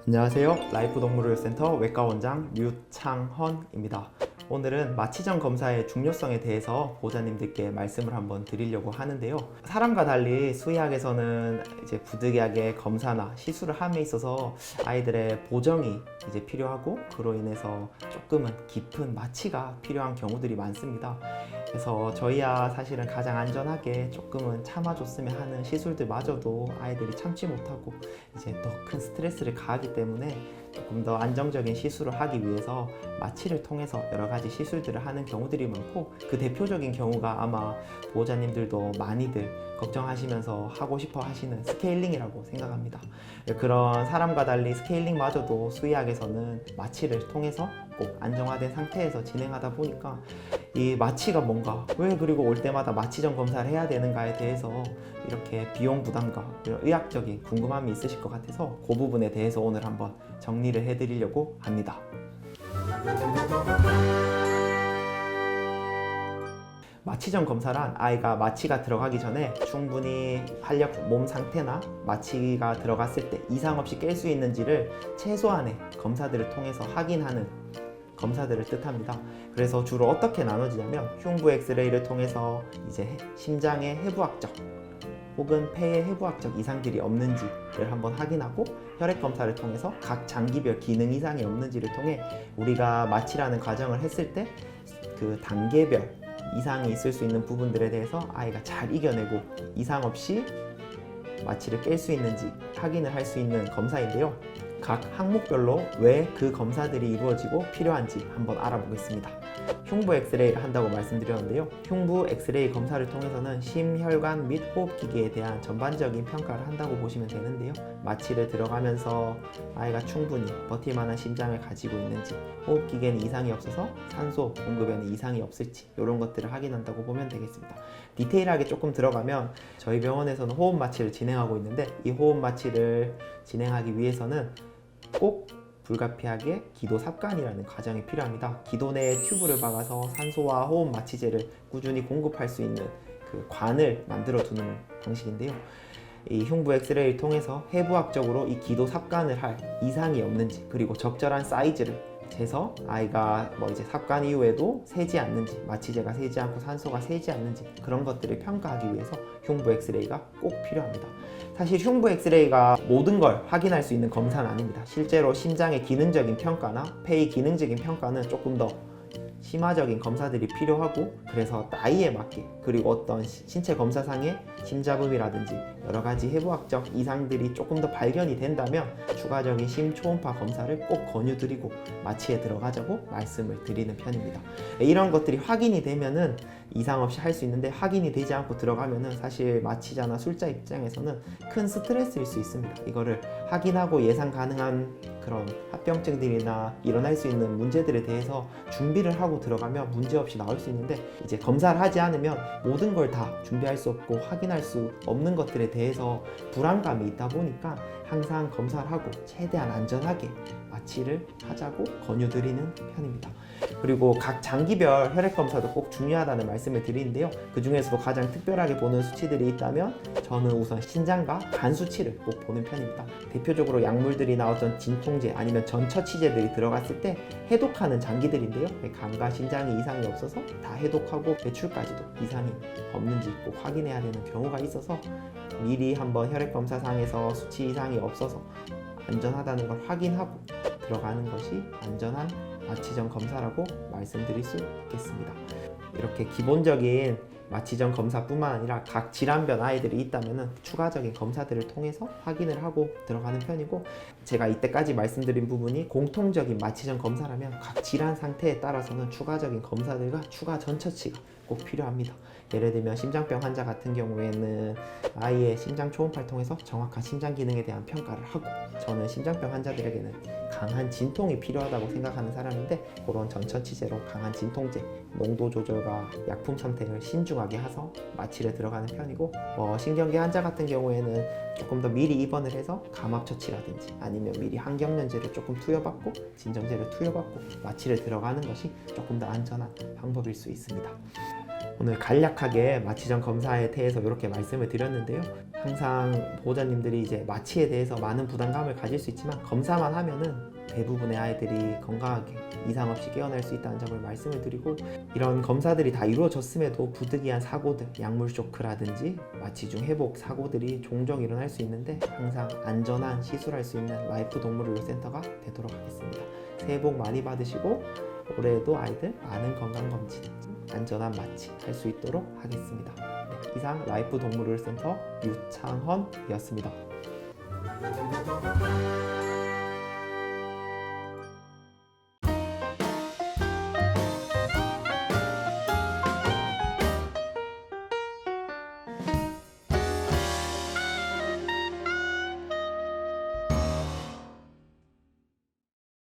안녕하세요. 라이프동물의료센터 외과원장 류창헌입니다. 오늘은 마취전 검사의 중요성에 대해서 보호자님들께 말씀을 한번 드리려고 하는데요. 사람과 달리 수의학에서는 이제 부득이하게 검사나 시술을 함에 있어서 아이들의 보정이 이제 필요하고 그로 인해서 조금은 깊은 마취가 필요한 경우들이 많습니다. 그래서 저희야 사실은 가장 안전하게 조금은 참아줬으면 하는 시술들마저도 아이들이 참지 못하고 이제 더 큰 스트레스를 가하기 때문에 조금 더 안정적인 시술을 하기 위해서 마취를 통해서 여러 가지 시술들을 하는 경우들이 많고, 그 대표적인 경우가 아마 보호자님들도 많이들 걱정하시면서 하고 싶어 하시는 스케일링이라고 생각합니다. 그런 사람과 달리 스케일링마저도 수의학에서는 마취를 통해서 꼭 안정화된 상태에서 진행하다 보니까 이 마취가 뭔가, 왜 그리고 올 때마다 마취전 검사를 해야 되는가에 대해서 이렇게 비용 부담과 이런 의학적인 궁금함이 있으실 것 같아서 그 부분에 대해서 오늘 한번 정리를 해드리려고 합니다. 마취전 검사란 아이가 마취가 들어가기 전에 충분히 활력 몸 상태나 마취가 들어갔을 때 이상 없이 깰 수 있는지를 최소한의 검사들을 통해서 확인하는 검사들을 뜻합니다. 그래서 주로 어떻게 나눠지냐면 흉부 엑스레이를 통해서 이제 심장의 해부학적 혹은 폐의 해부학적 이상들이 없는지를 한번 확인하고, 혈액 검사를 통해서 각 장기별 기능 이상이 없는지를 통해 우리가 마취라는 과정을 했을 때 그 단계별 이상이 있을 수 있는 부분들에 대해서 아이가 잘 이겨내고 이상 없이 마취를 깰 수 있는지 확인을 할 수 있는 검사인데요. 각 항목별로 왜 그 검사들이 이루어지고 필요한지 한번 알아보겠습니다. 흉부 엑스레이를 한다고 말씀드렸는데요. 흉부 엑스레이 검사를 통해서는 심혈관 및 호흡기계에 대한 전반적인 평가를 한다고 보시면 되는데요. 마취를 들어가면서 아이가 충분히 버틸 만한 심장을 가지고 있는지, 호흡기계는 이상이 없어서 산소 공급에는 이상이 없을지, 이런 것들을 확인한다고 보면 되겠습니다. 디테일하게 조금 들어가면 저희 병원에서는 호흡 마취를 진행하고 있는데, 이 호흡 마취를 진행하기 위해서는 꼭 불가피하게 기도 삽관이라는 과정이 필요합니다. 기도 내에 튜브를 박아서 산소와 호흡 마취제를 꾸준히 공급할 수 있는 그 관을 만들어 두는 방식인데요. 이 흉부 엑스레이를 통해서 해부학적으로 이 기도 삽관을 할 이상이 없는지, 그리고 적절한 사이즈를 재서 아이가 이제 삽관 이후에도 새지 않는지, 마취제가 새지 않고 산소가 새지 않는지, 그런 것들을 평가하기 위해서 흉부 엑스레이가 꼭 필요합니다. 사실 흉부 엑스레이가 모든 걸 확인할 수 있는 검사는 아닙니다. 실제로 심장의 기능적인 평가나 폐의 기능적인 평가는 조금 더 심화적인 검사들이 필요하고, 그래서 나이에 맞게, 그리고 어떤 신체 검사상의 심잡음이라든지 여러 가지 해부학적 이상들이 조금 더 발견이 된다면 추가적인 심초음파 검사를 꼭 권유드리고 마취에 들어가자고 말씀을 드리는 편입니다. 이런 것들이 확인이 되면은 이상 없이 할 수 있는데, 확인이 되지 않고 들어가면은 사실 마취자나 술자 입장에서는 큰 스트레스일 수 있습니다. 이거를 확인하고 예상 가능한 그런 합병증들이나 일어날 수 있는 문제들에 대해서 준비를 하고 들어가면 문제없이 나올 수 있는데, 이제 검사를 하지 않으면 모든 걸 다 준비할 수 없고 확인할 수 없는 것들에 대해서 불안감이 있다 보니까 항상 검사를 하고 최대한 안전하게 마취를 하자고 권유드리는 편입니다. 그리고 각 장기별 혈액 검사도 꼭 중요하다는 말씀을 드리는데요. 그 중에서도 가장 특별하게 보는 수치들이 있다면 저는 우선 신장과 간 수치를 꼭 보는 편입니다. 대표적으로 약물들이나 어떤 진통제 아니면 전처치제들이 들어갔을 때 해독하는 장기들인데요. 간과 신장에 이상이 없어서 다 해독하고 배출까지도 이상이 없는지 꼭 확인해야 되는 경우가 있어서 미리 한번 혈액 검사상에서 수치 이상이 없어서 안전하다는 걸 확인하고 들어가는 것이 안전한 마취전 검사라고 말씀드릴 수 있겠습니다. 이렇게 기본적인 마취전 검사뿐만 아니라 각 질환별 아이들이 있다면 추가적인 검사들을 통해서 확인을 하고 들어가는 편이고, 제가 이때까지 말씀드린 부분이 공통적인 마취전 검사라면 각 질환 상태에 따라서는 추가적인 검사들과 추가 전처치가 꼭 필요합니다. 예를 들면 심장병 환자 같은 경우에는 아이의 심장 초음파를 통해서 정확한 심장 기능에 대한 평가를 하고, 저는 심장병 환자들에게는 강한 진통이 필요하다고 생각하는 사람인데, 그런 전처치제로 강한 진통제 농도 조절과 약품 선택을 신중하게 해서 마취를 들어가는 편이고, 신경계 환자 같은 경우에는 조금 더 미리 입원을 해서 감압 처치라든지 아니면 미리 항경련제를 조금 투여받고 진정제를 투여받고 마취를 들어가는 것이 조금 더 안전한 방법일 수 있습니다. 오늘 간략하게 마취 전 검사에 대해서 이렇게 말씀을 드렸는데요. 항상 보호자님들이 이제 마취에 대해서 많은 부담감을 가질 수 있지만 검사만 하면은 대부분의 아이들이 건강하게 이상 없이 깨어날 수 있다는 점을 말씀을 드리고, 이런 검사들이 다 이루어졌음에도 부득이한 사고들, 약물 쇼크라든지 마취 중 회복 사고들이 종종 일어날 수 있는데 항상 안전한 시술할 수 있는 라이프 동물의료센터가 되도록 하겠습니다. 새해 복 많이 받으시고 올해에도 아이들 많은 건강검진, 안전한 마취 할 수 있도록 하겠습니다. 네, 이상 라이프 동물의료센터 유창헌이었습니다.